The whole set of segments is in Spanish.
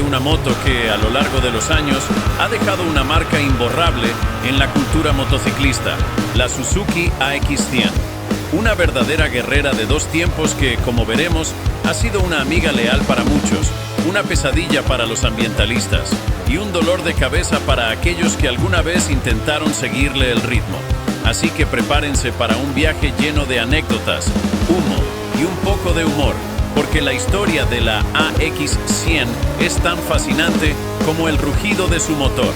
una moto que, a lo largo de los años, ha dejado una marca imborrable en la cultura motociclista, la Suzuki AX100. Una verdadera guerrera de dos tiempos que, como veremos, ha sido una amiga leal para muchos, una pesadilla para los ambientalistas y un dolor de cabeza para aquellos que alguna vez intentaron seguirle el ritmo. Así que prepárense para un viaje lleno de anécdotas, humo y un poco de humor, porque la historia de la AX100 es tan fascinante como el rugido de su motor.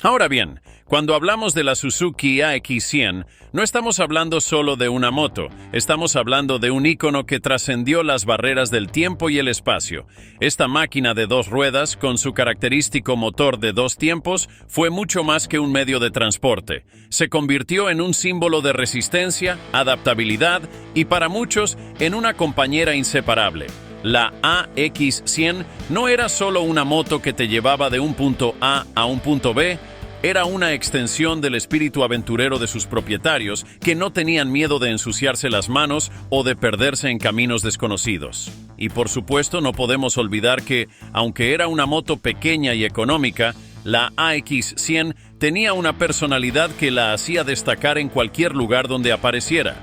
Ahora bien, cuando hablamos de la Suzuki AX100, no estamos hablando solo de una moto, estamos hablando de un ícono que trascendió las barreras del tiempo y el espacio. Esta máquina de dos ruedas, con su característico motor de dos tiempos, fue mucho más que un medio de transporte. Se convirtió en un símbolo de resistencia, adaptabilidad y, para muchos, en una compañera inseparable. La AX100 no era solo una moto que te llevaba de un punto A a un punto B, era una extensión del espíritu aventurero de sus propietarios, que no tenían miedo de ensuciarse las manos o de perderse en caminos desconocidos. Y por supuesto no podemos olvidar que, aunque era una moto pequeña y económica, la AX100 tenía una personalidad que la hacía destacar en cualquier lugar donde apareciera.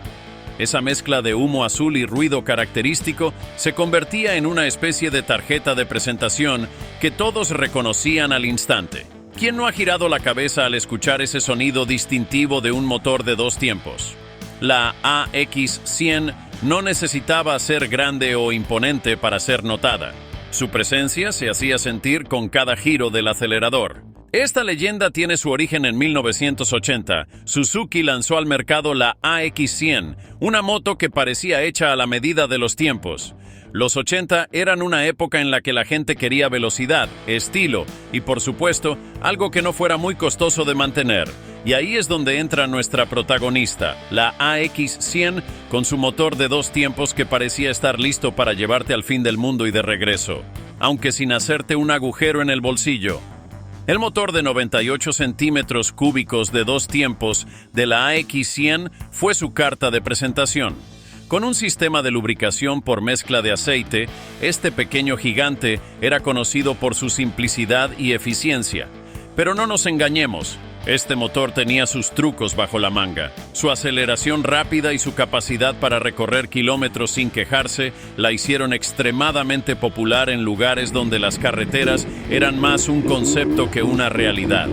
Esa mezcla de humo azul y ruido característico se convertía en una especie de tarjeta de presentación que todos reconocían al instante. ¿Quién no ha girado la cabeza al escuchar ese sonido distintivo de un motor de dos tiempos? La AX100 no necesitaba ser grande o imponente para ser notada. Su presencia se hacía sentir con cada giro del acelerador. Esta leyenda tiene su origen en 1980. Suzuki lanzó al mercado la AX100, una moto que parecía hecha a la medida de los tiempos. Los 80 eran una época en la que la gente quería velocidad, estilo y, por supuesto, algo que no fuera muy costoso de mantener. Y ahí es donde entra nuestra protagonista, la AX100, con su motor de dos tiempos que parecía estar listo para llevarte al fin del mundo y de regreso, aunque sin hacerte un agujero en el bolsillo. El motor de 98 centímetros cúbicos de dos tiempos de la AX100 fue su carta de presentación. Con un sistema de lubricación por mezcla de aceite, este pequeño gigante era conocido por su simplicidad y eficiencia. Pero no nos engañemos, este motor tenía sus trucos bajo la manga. Su aceleración rápida y su capacidad para recorrer kilómetros sin quejarse la hicieron extremadamente popular en lugares donde las carreteras eran más un concepto que una realidad.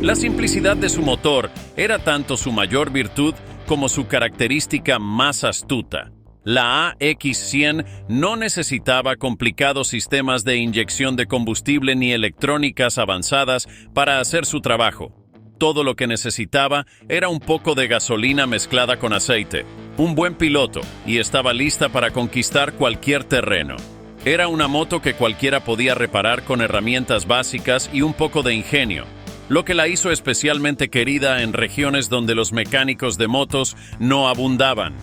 La simplicidad de su motor era tanto su mayor virtud como su característica más astuta. La AX100 no necesitaba complicados sistemas de inyección de combustible ni electrónicas avanzadas para hacer su trabajo. Todo lo que necesitaba era un poco de gasolina mezclada con aceite, un buen piloto, y estaba lista para conquistar cualquier terreno. Era una moto que cualquiera podía reparar con herramientas básicas y un poco de ingenio, lo que la hizo especialmente querida en regiones donde los mecánicos de motos no abundaban.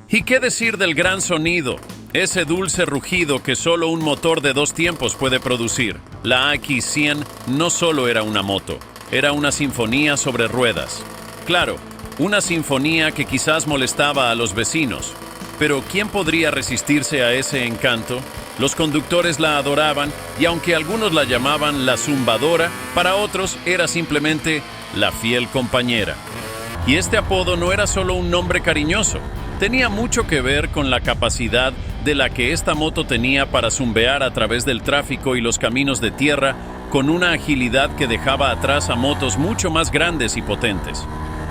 ¿Y qué decir del gran sonido? Ese dulce rugido que solo un motor de dos tiempos puede producir. La AX100 no solo era una moto, era una sinfonía sobre ruedas. Claro, una sinfonía que quizás molestaba a los vecinos. Pero ¿quién podría resistirse a ese encanto? Los conductores la adoraban y aunque algunos la llamaban la zumbadora, para otros era simplemente la fiel compañera. Y este apodo no era solo un nombre cariñoso, tenía mucho que ver con la capacidad de la que esta moto tenía para zumbear a través del tráfico y los caminos de tierra con una agilidad que dejaba atrás a motos mucho más grandes y potentes.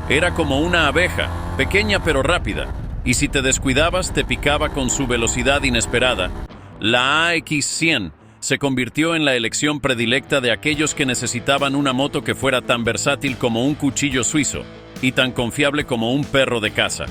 Era como una abeja, pequeña pero rápida, y si te descuidabas te picaba con su velocidad inesperada. La AX100 se convirtió en la elección predilecta de aquellos que necesitaban una moto que fuera tan versátil como un cuchillo suizo y tan confiable como un perro de caza.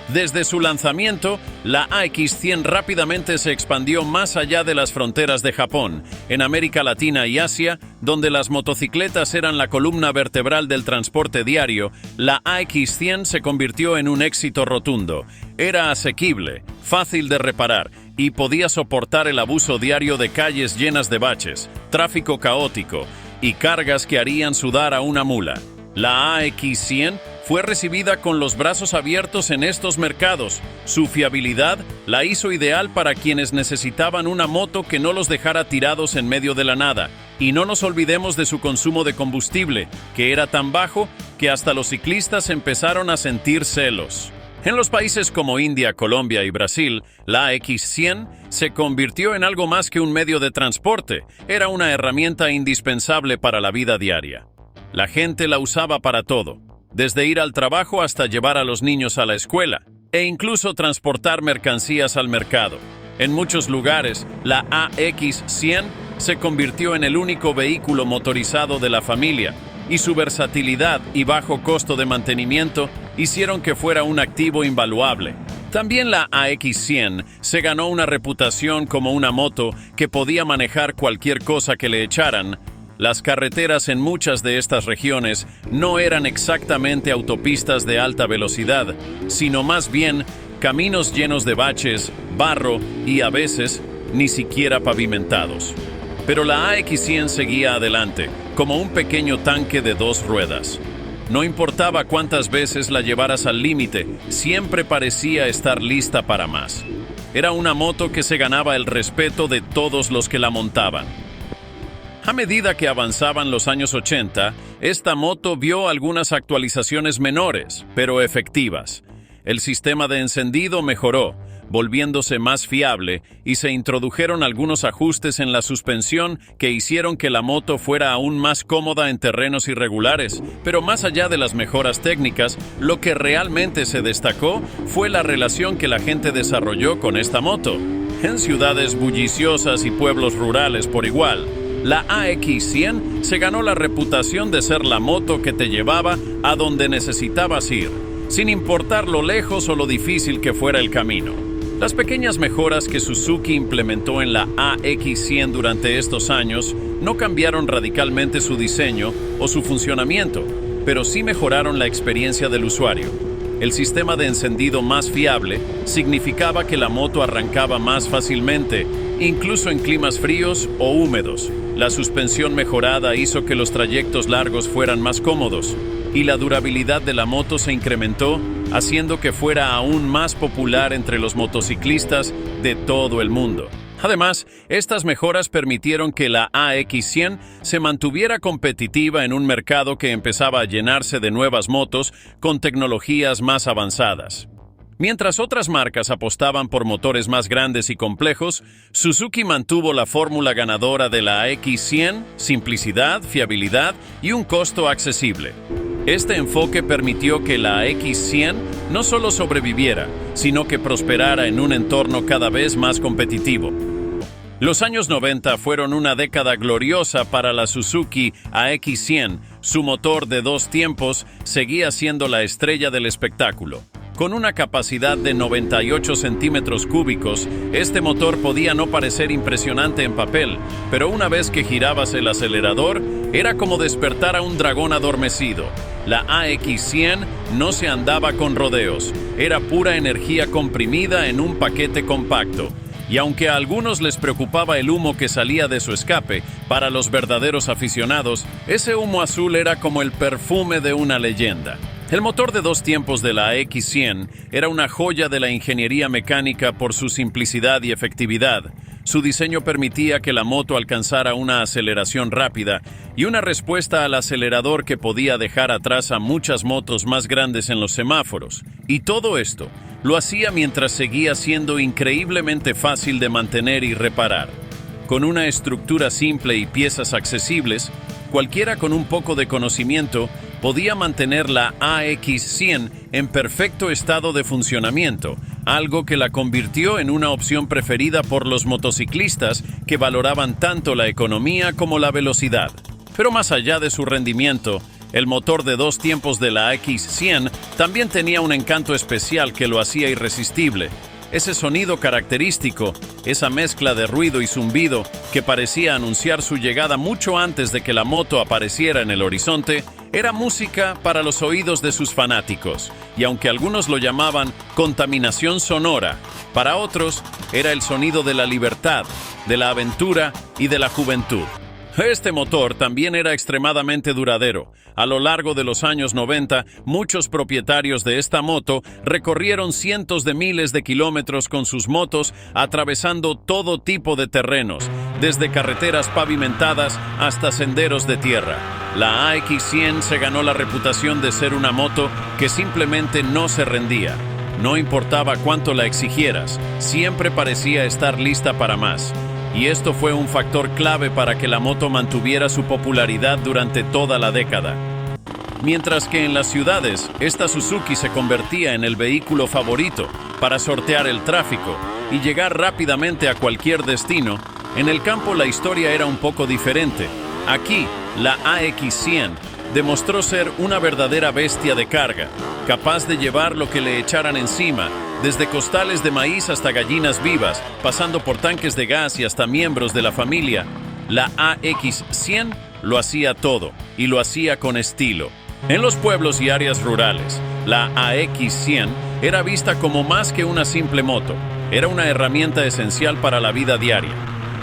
Desde su lanzamiento, la AX100 rápidamente se expandió más allá de las fronteras de Japón, en América Latina y Asia, donde las motocicletas eran la columna vertebral del transporte diario. La AX100 se convirtió en un éxito rotundo. Era asequible, fácil de reparar y podía soportar el abuso diario de calles llenas de baches, tráfico caótico y cargas que harían sudar a una mula. La AX100 fue recibida con los brazos abiertos en estos mercados. Su fiabilidad la hizo ideal para quienes necesitaban una moto que no los dejara tirados en medio de la nada. Y no nos olvidemos de su consumo de combustible, que era tan bajo que hasta los ciclistas empezaron a sentir celos. En los países como India, Colombia y Brasil, la AX100 se convirtió en algo más que un medio de transporte. Era una herramienta indispensable para la vida diaria. La gente la usaba para todo, desde ir al trabajo hasta llevar a los niños a la escuela, e incluso transportar mercancías al mercado. En muchos lugares, la AX100 se convirtió en el único vehículo motorizado de la familia, y su versatilidad y bajo costo de mantenimiento hicieron que fuera un activo invaluable. También la AX100 se ganó una reputación como una moto que podía manejar cualquier cosa que le echaran. Las carreteras en muchas de estas regiones no eran exactamente autopistas de alta velocidad, sino más bien caminos llenos de baches, barro y a veces ni siquiera pavimentados. Pero la AX100 seguía adelante, como un pequeño tanque de 2 ruedas. No importaba cuántas veces la llevaras al límite, siempre parecía estar lista para más. Era una moto que se ganaba el respeto de todos los que la montaban. A medida que avanzaban los años 80, esta moto vio algunas actualizaciones menores, pero efectivas. El sistema de encendido mejoró, volviéndose más fiable, y se introdujeron algunos ajustes en la suspensión que hicieron que la moto fuera aún más cómoda en terrenos irregulares. Pero más allá de las mejoras técnicas, lo que realmente se destacó fue la relación que la gente desarrolló con esta moto. En ciudades bulliciosas y pueblos rurales por igual, la AX100 se ganó la reputación de ser la moto que te llevaba a donde necesitabas ir, sin importar lo lejos o lo difícil que fuera el camino. Las pequeñas mejoras que Suzuki implementó en la AX100 durante estos años no cambiaron radicalmente su diseño o su funcionamiento, pero sí mejoraron la experiencia del usuario. El sistema de encendido más fiable significaba que la moto arrancaba más fácilmente, incluso en climas fríos o húmedos. La suspensión mejorada hizo que los trayectos largos fueran más cómodos, y la durabilidad de la moto se incrementó, haciendo que fuera aún más popular entre los motociclistas de todo el mundo. Además, estas mejoras permitieron que la AX100 se mantuviera competitiva en un mercado que empezaba a llenarse de nuevas motos con tecnologías más avanzadas. Mientras otras marcas apostaban por motores más grandes y complejos, Suzuki mantuvo la fórmula ganadora de la AX100: simplicidad, fiabilidad y un costo accesible. Este enfoque permitió que la AX100 no solo sobreviviera, sino que prosperara en un entorno cada vez más competitivo. Los años 90 fueron una década gloriosa para la Suzuki AX100. Su motor de 2 tiempos seguía siendo la estrella del espectáculo. Con una capacidad de 98 centímetros cúbicos, este motor podía no parecer impresionante en papel, pero una vez que girabas el acelerador, era como despertar a un dragón adormecido. La AX100 no se andaba con rodeos, era pura energía comprimida en un paquete compacto. Y aunque a algunos les preocupaba el humo que salía de su escape, para los verdaderos aficionados, ese humo azul era como el perfume de una leyenda. El motor de 2 tiempos de la AX100 era una joya de la ingeniería mecánica por su simplicidad y efectividad. Su diseño permitía que la moto alcanzara una aceleración rápida y una respuesta al acelerador que podía dejar atrás a muchas motos más grandes en los semáforos. Y todo esto lo hacía mientras seguía siendo increíblemente fácil de mantener y reparar. Con una estructura simple y piezas accesibles, cualquiera con un poco de conocimiento podía mantener la AX100 en perfecto estado de funcionamiento, algo que la convirtió en una opción preferida por los motociclistas que valoraban tanto la economía como la velocidad. Pero más allá de su rendimiento, el motor de 2 tiempos de la AX100 también tenía un encanto especial que lo hacía irresistible. Ese sonido característico, esa mezcla de ruido y zumbido que parecía anunciar su llegada mucho antes de que la moto apareciera en el horizonte, era música para los oídos de sus fanáticos, y aunque algunos lo llamaban contaminación sonora, para otros era el sonido de la libertad, de la aventura y de la juventud. Este motor también era extremadamente duradero. A lo largo de los años 90, muchos propietarios de esta moto recorrieron cientos de miles de kilómetros con sus motos, atravesando todo tipo de terrenos, desde carreteras pavimentadas hasta senderos de tierra. La AX100 se ganó la reputación de ser una moto que simplemente no se rendía. No importaba cuánto la exigieras, siempre parecía estar lista para más. Y esto fue un factor clave para que la moto mantuviera su popularidad durante toda la década. Mientras que en las ciudades, esta Suzuki se convertía en el vehículo favorito para sortear el tráfico y llegar rápidamente a cualquier destino, en el campo la historia era un poco diferente. Aquí, la AX100 demostró ser una verdadera bestia de carga, capaz de llevar lo que le echaran encima, desde costales de maíz hasta gallinas vivas, pasando por tanques de gas y hasta miembros de la familia. La AX100 lo hacía todo, y lo hacía con estilo. En los pueblos y áreas rurales, la AX100 era vista como más que una simple moto. Era una herramienta esencial para la vida diaria.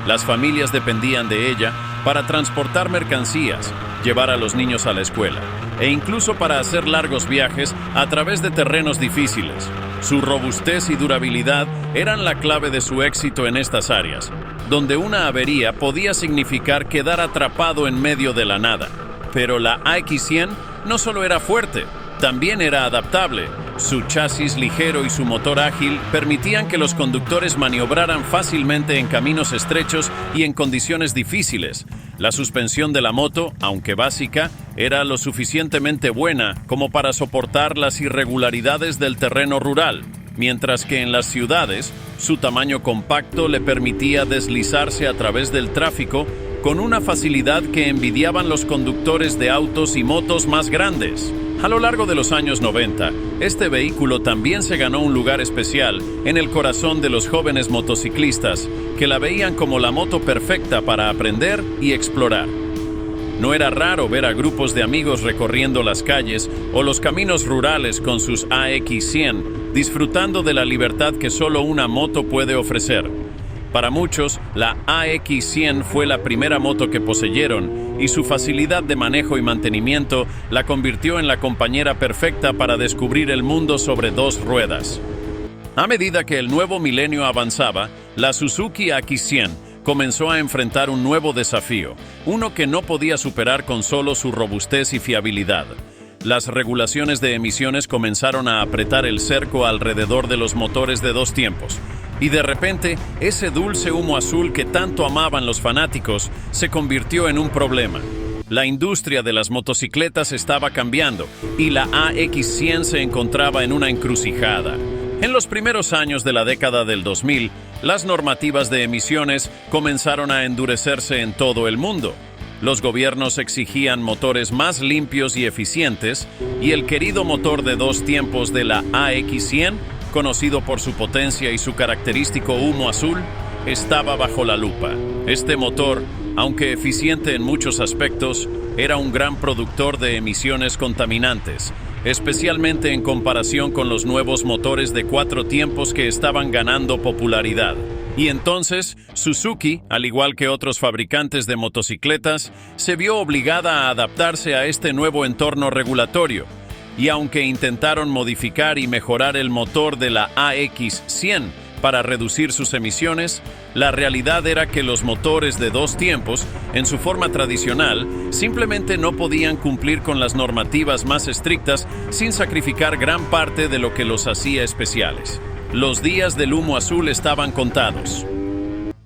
Las familias dependían de ella para transportar mercancías, llevar a los niños a la escuela, e incluso para hacer largos viajes a través de terrenos difíciles. Su robustez y durabilidad eran la clave de su éxito en estas áreas, donde una avería podía significar quedar atrapado en medio de la nada. Pero la AX100 no solo era fuerte, también era adaptable. Su chasis ligero y su motor ágil permitían que los conductores maniobraran fácilmente en caminos estrechos y en condiciones difíciles. La suspensión de la moto, aunque básica, era lo suficientemente buena como para soportar las irregularidades del terreno rural, mientras que en las ciudades, su tamaño compacto le permitía deslizarse a través del tráfico con una facilidad que envidiaban los conductores de autos y motos más grandes. A lo largo de los años 90, este vehículo también se ganó un lugar especial en el corazón de los jóvenes motociclistas, que la veían como la moto perfecta para aprender y explorar. No era raro ver a grupos de amigos recorriendo las calles o los caminos rurales con sus AX100, disfrutando de la libertad que solo una moto puede ofrecer. Para muchos, la AX100 fue la primera moto que poseyeron, y su facilidad de manejo y mantenimiento la convirtió en la compañera perfecta para descubrir el mundo sobre dos ruedas. A medida que el nuevo milenio avanzaba, la Suzuki AX100 comenzó a enfrentar un nuevo desafío, uno que no podía superar con solo su robustez y fiabilidad. Las regulaciones de emisiones comenzaron a apretar el cerco alrededor de los motores de dos tiempos. Y de repente, ese dulce humo azul que tanto amaban los fanáticos se convirtió en un problema. La industria de las motocicletas estaba cambiando y la AX100 se encontraba en una encrucijada. En los primeros años de la década del 2000, las normativas de emisiones comenzaron a endurecerse en todo el mundo. Los gobiernos exigían motores más limpios y eficientes, y el querido motor de dos tiempos de la AX100, conocido por su potencia y su característico humo azul, estaba bajo la lupa. Este motor, aunque eficiente en muchos aspectos, era un gran productor de emisiones contaminantes, especialmente en comparación con los nuevos motores de cuatro tiempos que estaban ganando popularidad. Y entonces, Suzuki, al igual que otros fabricantes de motocicletas, se vio obligada a adaptarse a este nuevo entorno regulatorio. Y aunque intentaron modificar y mejorar el motor de la AX100 para reducir sus emisiones, la realidad era que los motores de dos tiempos, en su forma tradicional, simplemente no podían cumplir con las normativas más estrictas sin sacrificar gran parte de lo que los hacía especiales. Los días del humo azul estaban contados.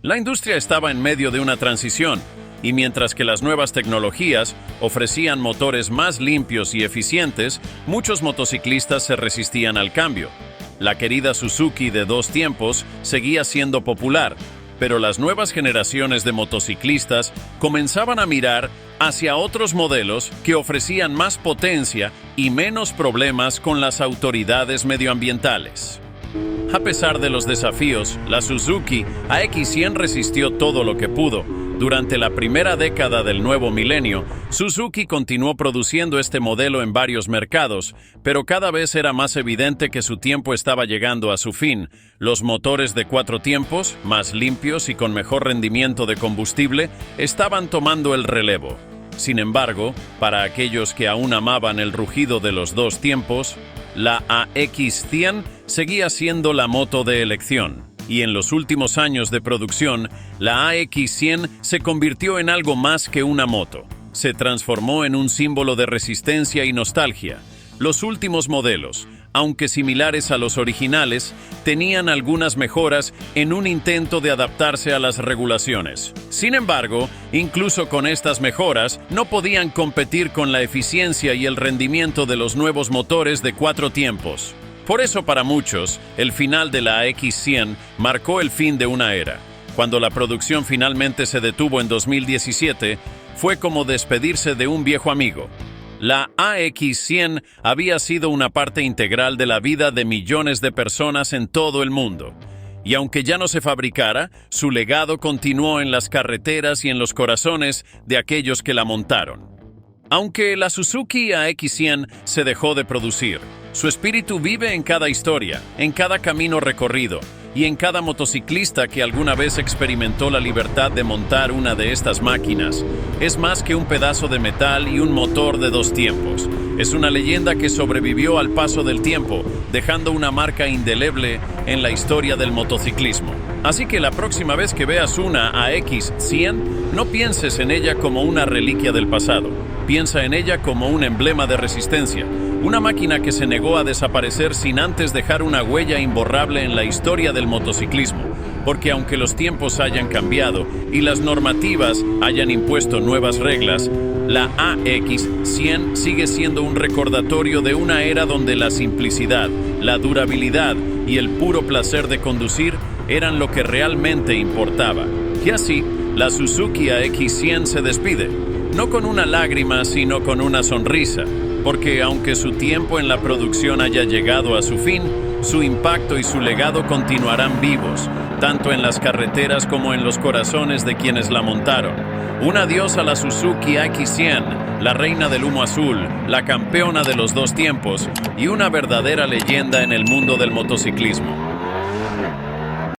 La industria estaba en medio de una transición, y mientras que las nuevas tecnologías ofrecían motores más limpios y eficientes, muchos motociclistas se resistían al cambio. La querida Suzuki de dos tiempos seguía siendo popular, pero las nuevas generaciones de motociclistas comenzaban a mirar hacia otros modelos que ofrecían más potencia y menos problemas con las autoridades medioambientales. A pesar de los desafíos, la Suzuki AX100 resistió todo lo que pudo, Durante la primera década del nuevo milenio, Suzuki continuó produciendo este modelo en varios mercados, pero cada vez era más evidente que su tiempo estaba llegando a su fin. Los motores de 4 tiempos, más limpios y con mejor rendimiento de combustible, estaban tomando el relevo. Sin embargo, para aquellos que aún amaban el rugido de los 2 tiempos, la AX100 seguía siendo la moto de elección. Y en los últimos años de producción, la AX100 se convirtió en algo más que una moto. Se transformó en un símbolo de resistencia y nostalgia. Los últimos modelos, aunque similares a los originales, tenían algunas mejoras en un intento de adaptarse a las regulaciones. Sin embargo, incluso con estas mejoras, no podían competir con la eficiencia y el rendimiento de los nuevos motores de 4 tiempos. Por eso, para muchos, el final de la AX100 marcó el fin de una era. Cuando la producción finalmente se detuvo en 2017, fue como despedirse de un viejo amigo. La AX100 había sido una parte integral de la vida de millones de personas en todo el mundo. Y aunque ya no se fabricara, su legado continuó en las carreteras y en los corazones de aquellos que la montaron. Aunque la Suzuki AX100 se dejó de producir, su espíritu vive en cada historia, en cada camino recorrido y en cada motociclista que alguna vez experimentó la libertad de montar una de estas máquinas. Es más que un pedazo de metal y un motor de 2 tiempos. Es una leyenda que sobrevivió al paso del tiempo, dejando una marca indeleble en la historia del motociclismo. Así que la próxima vez que veas una AX100, no pienses en ella como una reliquia del pasado. Piensa en ella como un emblema de resistencia. Una máquina que se negó a desaparecer sin antes dejar una huella imborrable en la historia del motociclismo, porque aunque los tiempos hayan cambiado y las normativas hayan impuesto nuevas reglas, la AX100 sigue siendo un recordatorio de una era donde la simplicidad, la durabilidad y el puro placer de conducir eran lo que realmente importaba. Y así, la Suzuki AX100 se despide, no con una lágrima, sino con una sonrisa. Porque aunque su tiempo en la producción haya llegado a su fin, su impacto y su legado continuarán vivos, tanto en las carreteras como en los corazones de quienes la montaron. Un adiós a la Suzuki AX100, la reina del humo azul, la campeona de los 2 tiempos y una verdadera leyenda en el mundo del motociclismo.